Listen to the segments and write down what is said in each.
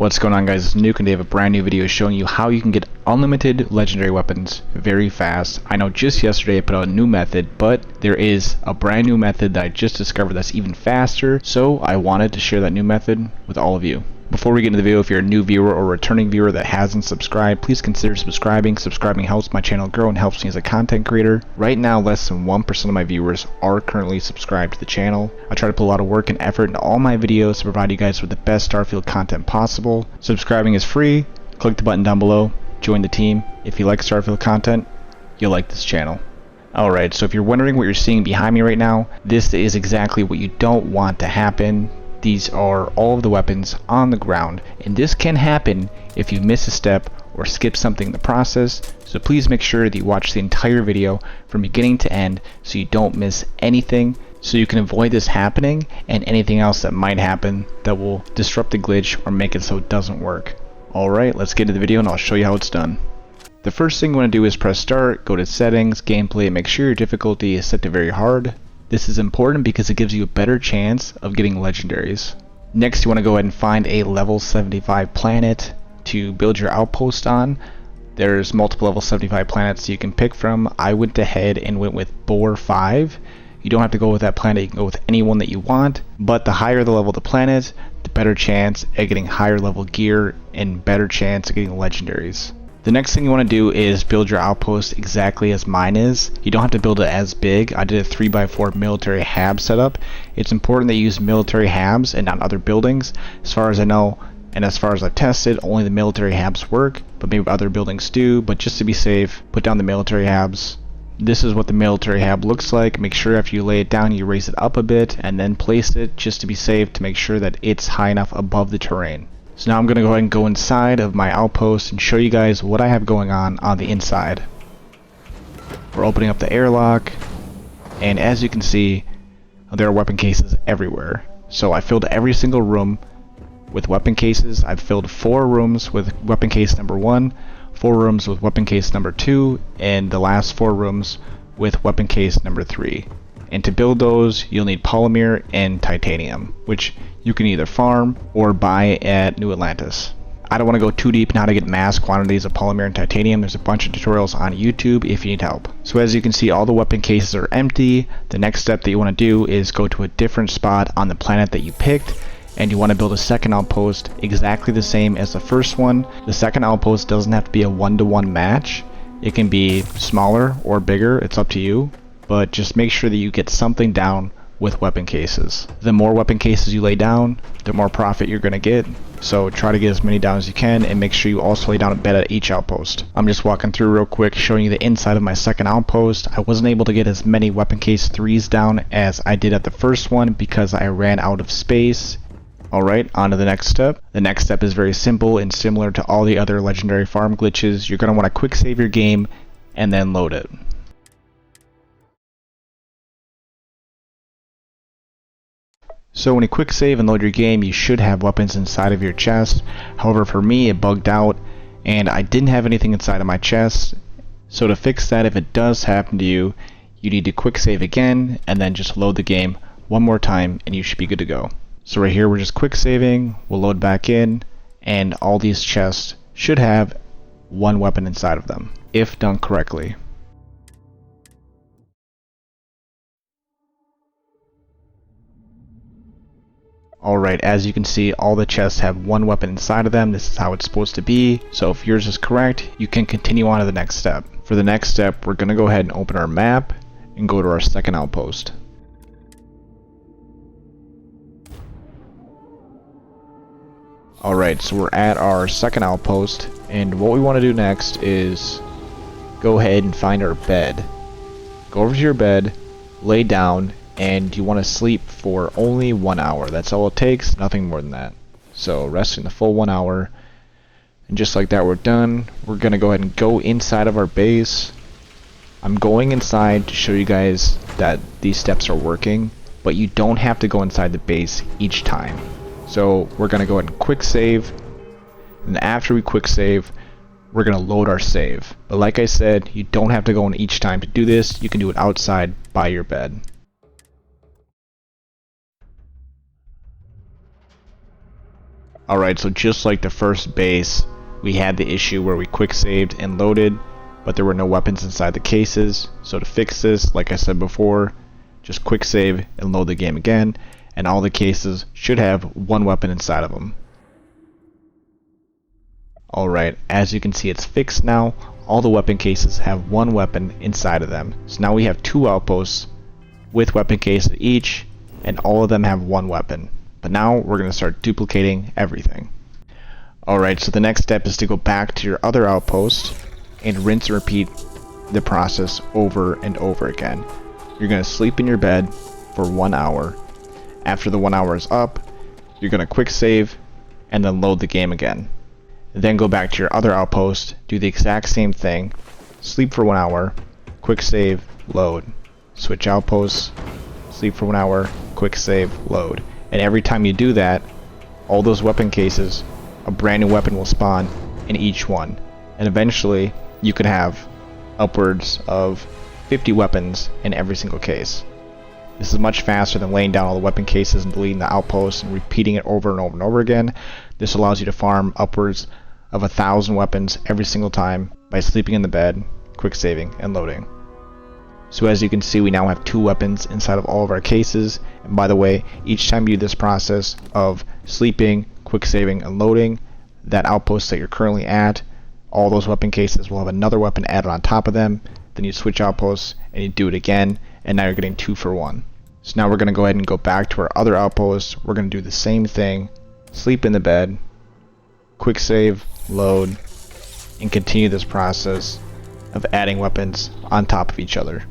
What's going on, guys? It's Nuke, and they have a brand new video showing you how you can get unlimited legendary weapons very fast. I know just yesterday I put out a new method, but there is a brand new method that I just discovered that's even faster, so I wanted to share that new method with all of you. Before we get into the video, if you're a new viewer or returning viewer that hasn't subscribed, please consider subscribing. Subscribing helps my channel grow and helps me as a content creator. Right now, less than 1% of my viewers are currently subscribed to the channel. I try to put a lot of work and effort into all my videos to provide you guys with the best Starfield content possible. Subscribing is free. Click the button down below. Join the team. If you like Starfield content, you'll like this channel. Alright, so if you're wondering what you're seeing behind me right now, this is exactly what you don't want to happen. These are all of the weapons on the ground, and this can happen if you miss a step or skip something in the process, so please make sure that you watch the entire video from beginning to end so you don't miss anything, so you can avoid this happening and anything else that might happen that will disrupt the glitch or make it so it doesn't work. Alright, let's get into the video and I'll show you how it's done. The first thing you want to do is press start, go to settings, gameplay, and make sure your difficulty is set to very hard. This is important because it gives you a better chance of getting legendaries. Next, you want to go ahead and find a level 75 planet to build your outpost on. There's multiple level 75 planets you can pick from. I went ahead and went with Boar 5. You don't have to go with that planet, you can go with any one that you want, but the higher the level of the planet, the better chance at getting higher level gear and better chance of getting legendaries. The next thing you want to do is build your outpost exactly as mine is. You don't have to build it as big. I did a 3x4 military hab setup. It's important that you use military habs and not other buildings. As far as I know, and as far as I've tested, only the military habs work, but maybe other buildings do. But just to be safe, put down the military habs. This is what the military hab looks like. Make sure after you lay it down, you raise it up a bit and then place it just to be safe to make sure that it's high enough above the terrain. So now I'm going to go ahead and go inside of my outpost and show you guys what I have going on the inside. We're opening up the airlock, and as you can see, there are weapon cases everywhere. So I filled every single room with weapon cases. I've filled 4 rooms with weapon case number 1, 4 rooms with weapon case number 2, and the last 4 rooms with weapon case number 3. And to build those, you'll need polymer and titanium, which you can either farm or buy at New Atlantis. I don't want to go too deep in how to get mass quantities of polymer and titanium. There's a bunch of tutorials on YouTube if you need help. So as you can see, all the weapon cases are empty. The next step that you want to do is go to a different spot on the planet that you picked, and you want to build a second outpost exactly the same as the first one. The second outpost doesn't have to be a 1-to-1 match. It can be smaller or bigger, it's up to you, but just make sure that you get something down with weapon cases. The more weapon cases you lay down, the more profit you're going to get. So try to get as many down as you can, and make sure you also lay down a bed at each outpost. I'm just walking through real quick showing you the inside of my second outpost. I wasn't able to get as many weapon case 3s down as I did at the first one because I ran out of space. Alright, on to the next step. The next step is very simple and similar to all the other legendary farm glitches. You're going to want to quick save your game and then load it. So when you quick save and load your game, you should have weapons inside of your chest. However, for me, it bugged out and I didn't have anything inside of my chest. So to fix that, if it does happen to you, you need to quick save again and then just load the game one more time and you should be good to go. So right here, we're just quick saving, we'll load back in, and all these chests should have one weapon inside of them, if done correctly. Alright, as you can see, all the chests have one weapon inside of them. This is how it's supposed to be. So if yours is correct, you can continue on to the next step. For the next step, we're going to go ahead and open our map and go to our second outpost. Alright, so we're at our second outpost, and what we want to do next is go ahead and find our bed. Go over to your bed, lay down, and you want to sleep for only 1 hour. That's all it takes, nothing more than that. So resting the full 1 hour, and just like that we're done. We're gonna go ahead and go inside of our base. I'm going inside to show you guys that these steps are working, but you don't have to go inside the base each time. So we're gonna go ahead and quick save, and after we quick save, we're gonna load our save. But like I said, you don't have to go in each time to do this. You can do it outside by your bed. Alright, so just like the first base, we had the issue where we quick saved and loaded, but there were no weapons inside the cases. So to fix this, like I said before, just quick save and load the game again, and all the cases should have one weapon inside of them. Alright, as you can see, it's fixed now. All the weapon cases have one weapon inside of them. So now we have 2 outposts with weapon cases each, and all of them have one weapon. But now we're going to start duplicating everything. Alright, so the next step is to go back to your other outpost and rinse and repeat the process over and over again. You're going to sleep in your bed for 1 hour. After the 1 hour is up, you're going to quick save and then load the game again. Then go back to your other outpost, do the exact same thing, sleep for 1 hour, quick save, load. Switch outposts, sleep for 1 hour, quick save, load. And every time you do that, all those weapon cases, a brand new weapon will spawn in each one. And eventually, you could have upwards of 50 weapons in every single case. This is much faster than laying down all the weapon cases and deleting the outposts and repeating it over and over and over again. This allows you to farm upwards of 1,000 weapons every single time by sleeping in the bed, quick saving, and loading. So as you can see, we now have 2 weapons inside of all of our cases. And by the way, each time you do this process of sleeping, quick saving, and loading, that outpost that you're currently at, all those weapon cases will have another weapon added on top of them. Then you switch outposts and you do it again, and now you're getting 2 for 1. So now we're going to go ahead and go back to our other outpost. We're going to do the same thing, sleep in the bed, quick save, load, and continue this process of adding weapons on top of each other.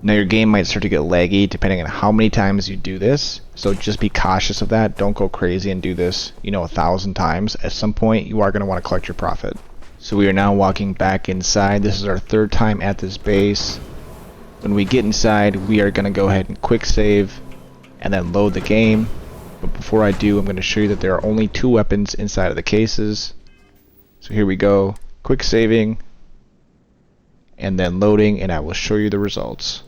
Now your game might start to get laggy depending on how many times you do this, so just be cautious of that. Don't go crazy and do this, 1,000 times. At some point you are going to want to collect your profit. So we are now walking back inside. This is our 3rd time at this base. When we get inside, we are going to go ahead and quick save and then load the game. But before I do, I'm going to show you that there are only 2 weapons inside of the cases. So here we go, quick saving and then loading, and I will show you the results.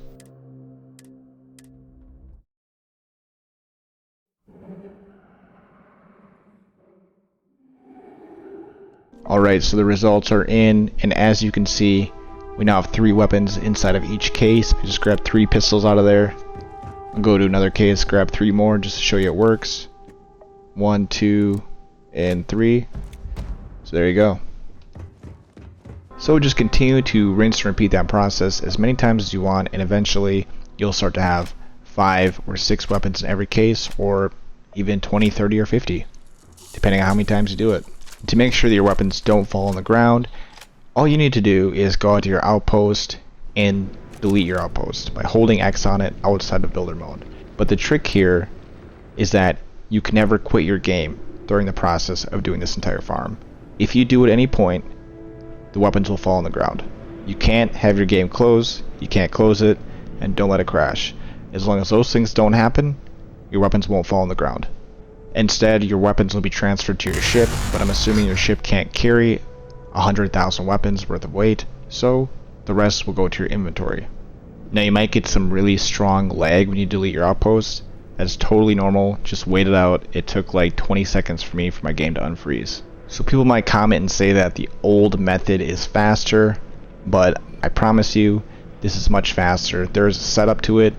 Alright, so the results are in, and as you can see, we now have 3 weapons inside of each case. I just grabbed 3 pistols out of there. I'll go to another case, grab 3 more just to show you it works. 1, 2, and 3. So there you go. So just continue to rinse and repeat that process as many times as you want, and eventually you'll start to have 5 or 6 weapons in every case, or even 20, 30, or 50, depending on how many times you do it. To make sure that your weapons don't fall on the ground, all you need to do is go out to your outpost and delete your outpost by holding X on it outside of builder mode. But the trick here is that you can never quit your game during the process of doing this entire farm. If you do at any point, the weapons will fall on the ground. You can't have your game close, you can't close it, and don't let it crash. As long as those things don't happen, your weapons won't fall on the ground. Instead, your weapons will be transferred to your ship, but I'm assuming your ship can't carry 100,000 weapons worth of weight, so the rest will go to your inventory. Now you might get some really strong lag when you delete your outpost. That's totally normal, just wait it out. It took like 20 seconds for me for my game to unfreeze. So people might comment and say that the old method is faster, but I promise you this is much faster. There's a setup to it,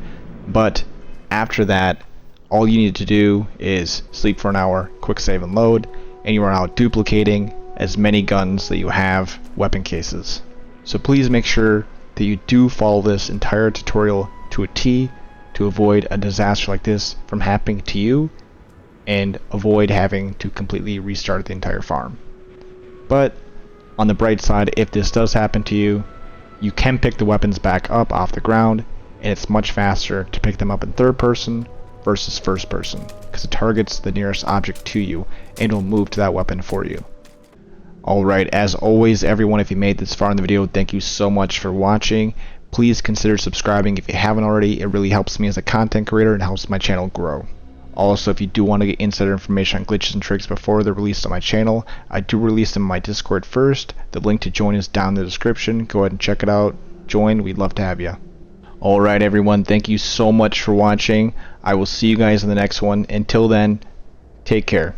but after that, all you need to do is sleep for an hour, quick save and load, and you are now duplicating as many guns that you have weapon cases. So please make sure that you do follow this entire tutorial to a T to avoid a disaster like this from happening to you and avoid having to completely restart the entire farm. But on the bright side, if this does happen to you, you can pick the weapons back up off the ground, and it's much faster to pick them up in 3rd person versus 1st person, because it targets the nearest object to you and will move to that weapon for you. Alright, as always everyone, if you made this far in the video, thank you so much for watching. Please consider subscribing if you haven't already. It really helps me as a content creator and helps my channel grow. Also, if you do want to get insider information on glitches and tricks before they're released on my channel, I do release them in my Discord first. The link to join is down in the description. Go ahead and check it out. Join, we'd love to have you. Alright everyone, thank you so much for watching. I will see you guys in the next one. Until then, take care.